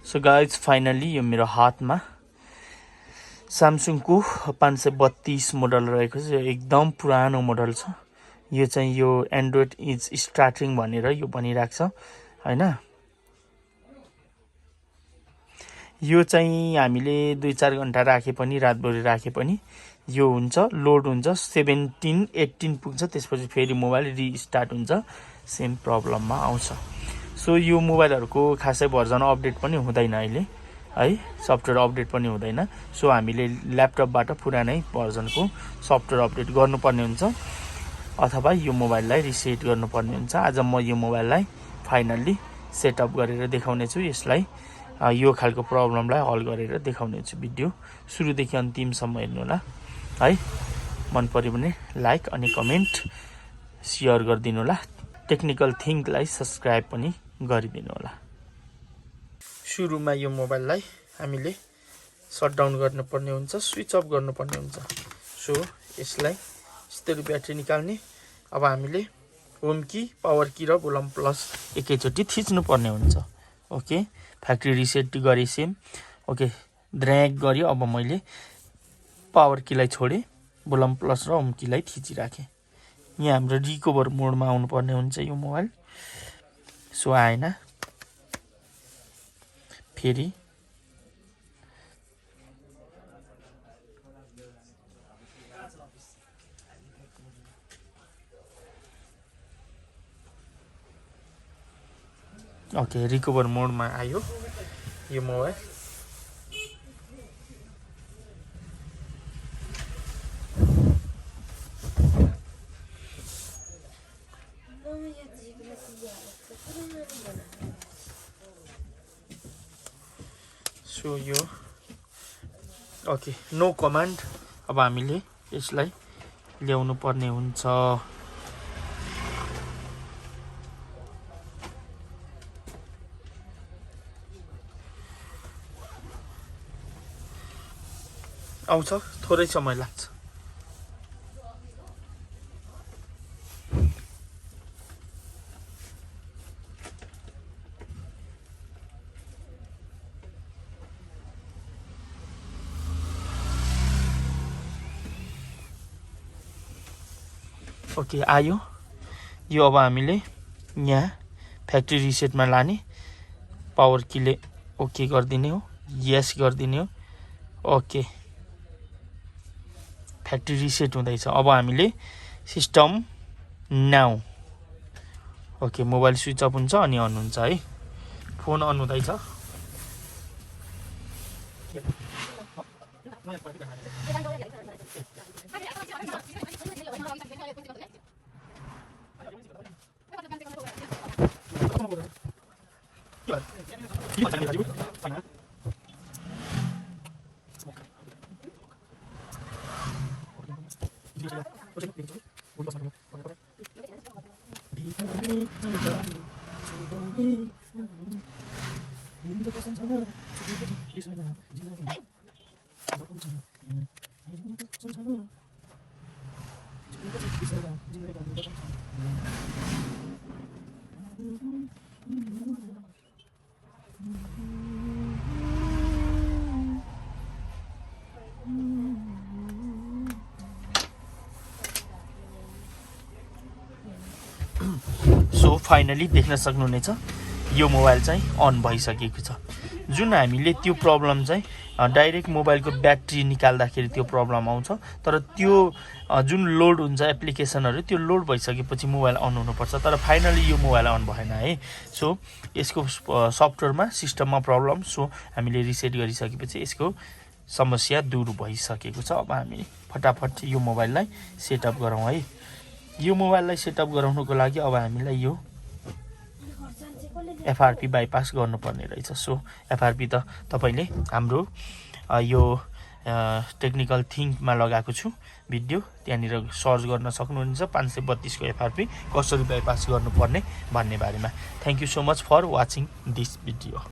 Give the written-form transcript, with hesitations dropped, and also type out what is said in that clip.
So guys finally यो मेरो हातमा Samsungको 532 मोडल रहेको छ। एकदम पुरानो मोडल छ। यो चाहिँ यो एन्ड्रोइड इज स्टार्टिङ भनेर यो भनिरहेको छ हैन। यो चाहिँ हामीले 2-4 घण्टा राखे पनि रातभरि राखे पनि यो हुन्छ, लोड हुन्छ, 17-18 पुग्छ, त्यसपछि फेरि मोबाइल रिस्टार्ट हुन्छ, सेम प्रब्लममा आउँछ। सो यो मोबाइलहरुको खासै भर्जन अपडेट पनि हुँदैन अहिले है, सफ्टवेयर अपडेट पनि हुँदैन। सो हामीले ल्यापटपबाट पुरानै भर्जनको सफ्टवेयर अपडेट गर्नुपर्ने हुन्छ अथवा यो मोबाइललाई रिसेट गर्नुपर्ने हुन्छ। आज म यो मोबाइललाई फाइनल्ली सेटअप गरेर देखाउने छु। यसलाई यो खालको प्रब्लमलाई हल गरेर देखाउने छु। भिडियो सुरुदेखि अन्तिमसम्म हेर्नु होला है। मन पर्यो भने लाइक अनि कमेन्ट शेयर गरिदिनु होला। टेक्निकल थिङ्कलाई सब्स्क्राइब पनि गरिदिनु होला। सुरुमा यो मोबाइललाई हामीले शटडाउन गर्नुपर्ने हुन्छ, स्विच अफ गर्नुपर्ने हुन्छ। सो यसलाई यस्तरी ब्याट्री निकाल्ने। अब हामीले होम की, पावर की र भोल्युम प्लस एकैचोटि थिच्नु पर्ने हुन्छ। ओके, फ्याक्ट्री रिसेट गरे सेम। ओके, ड्र्याग गर्यो। अब मैले पावर कीलाई छोडे, भोल्युम प्लस र होम कीलाई थिचिराखेँ। यहाँ हाम्रो रिकभर मोडमा आउनुपर्ने हुन्छ यो मोबाइल। सो आएन, फेरि ओके, रिकभर मोडमा आयो यो मोबाइल। सो यो ओके, नो कमान्ड। अब हामीले यसलाई ल्याउनु पर्ने हुन्छ। आउँछ, थोरै समय लाग्छ। ओके, आयो यो। अब हामीले यहाँ फ्याक्ट्री रिसेटमा लाने, पावर कीले ओके गरिदिने हो, यस गरिदिने हो। ओके, फ्याक्ट्री रिसेट हुँदैछ। अब हामीले system now. Okay, mobile switch off हुन्छ अनि अन हुन्छ है। फोन अन हुँदैछ। सो फाइनली देख्न सक्नुहुनेछ यो मोबाइल चाहिँ अन भइसकेको छ। जुन हामीले त्यो प्रब्लम चाहिँ डाइरेक्ट मोबाइलको ब्याट्री निकाल्दाखेरि त्यो प्रब्लम आउँछ, तर त्यो जुन लोड हुन्छ एप्लिकेसनहरू, त्यो लोड भइसकेपछि मोबाइल अन हुनुपर्छ। तर फाइनली यो मोबाइल अन भएन है। सो यसको सफ्टवेयरमा, सिस्टममा प्रब्लम। सो हामीले रिसेट गरिसकेपछि यसको समस्या दूर भइसकेको छ। अब हामी फटाफट यो मोबाइललाई सेटअप गरौँ है। यो मोबाइललाई सेटअप गराउनको लागि अब हामीलाई यो एफआरपी बाइपास गर्नुपर्ने रहेछ। सो एफआरपी त तपाईले हाम्रो यो टेक्निकल थिङ्कमा लगाएको छु भिडियो, त्यहाँनिर सर्च गर्न सक्नुहुन्छ 532 को एफआरपी कसरी बाइपास गर्नुपर्ने भन्ने बारेमा। Thank you so much for watching this video.